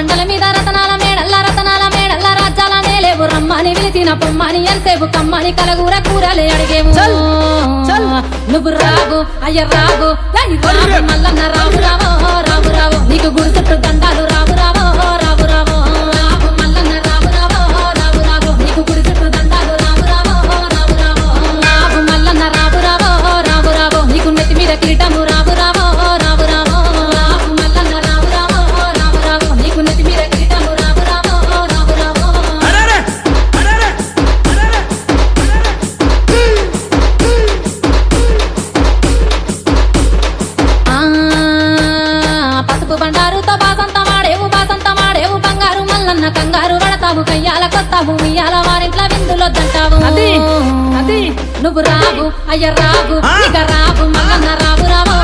బండల మీద రతనాల మేడల్ల రాజ్యాల నేలేవు రమ్మని పిలిచిన పొమ్మని ఎంతసేపు కమ్మని కలగూర కూరలే అడిగేవు నువ్వు రావు అయ్య రావు మల్లన్న రావు రావో రావు రావు నీకు గుడి చుట్టూ దండాలు రావు రావో రావు రావో రావు మల్లన్న రావు రావో రావు రావు నీకు గుడి చుట్టూ దండాలు రావు రావో రావు రావో రావు మల్లన్న రావు రావో రావు రావో నీకు నెత్తి మీద కిరీటము రావు రావో రావు రావో రావు మల్లన్న రావు రావో రావు రావో నీకు నెత్తి మీద కిరీటము రావు రావో రావు రావో పసుపు బండారుతో బాసంత మాడేవు బంగారు మల్లన్న కంగారు పడతావు కయ్యాల కొత్తావు ఉయ్యాల వారింట్ల విందులొద్దంటావు నువ్వు రావు అయ్య రావు ఇక రావు మల్లన్న రావు రావో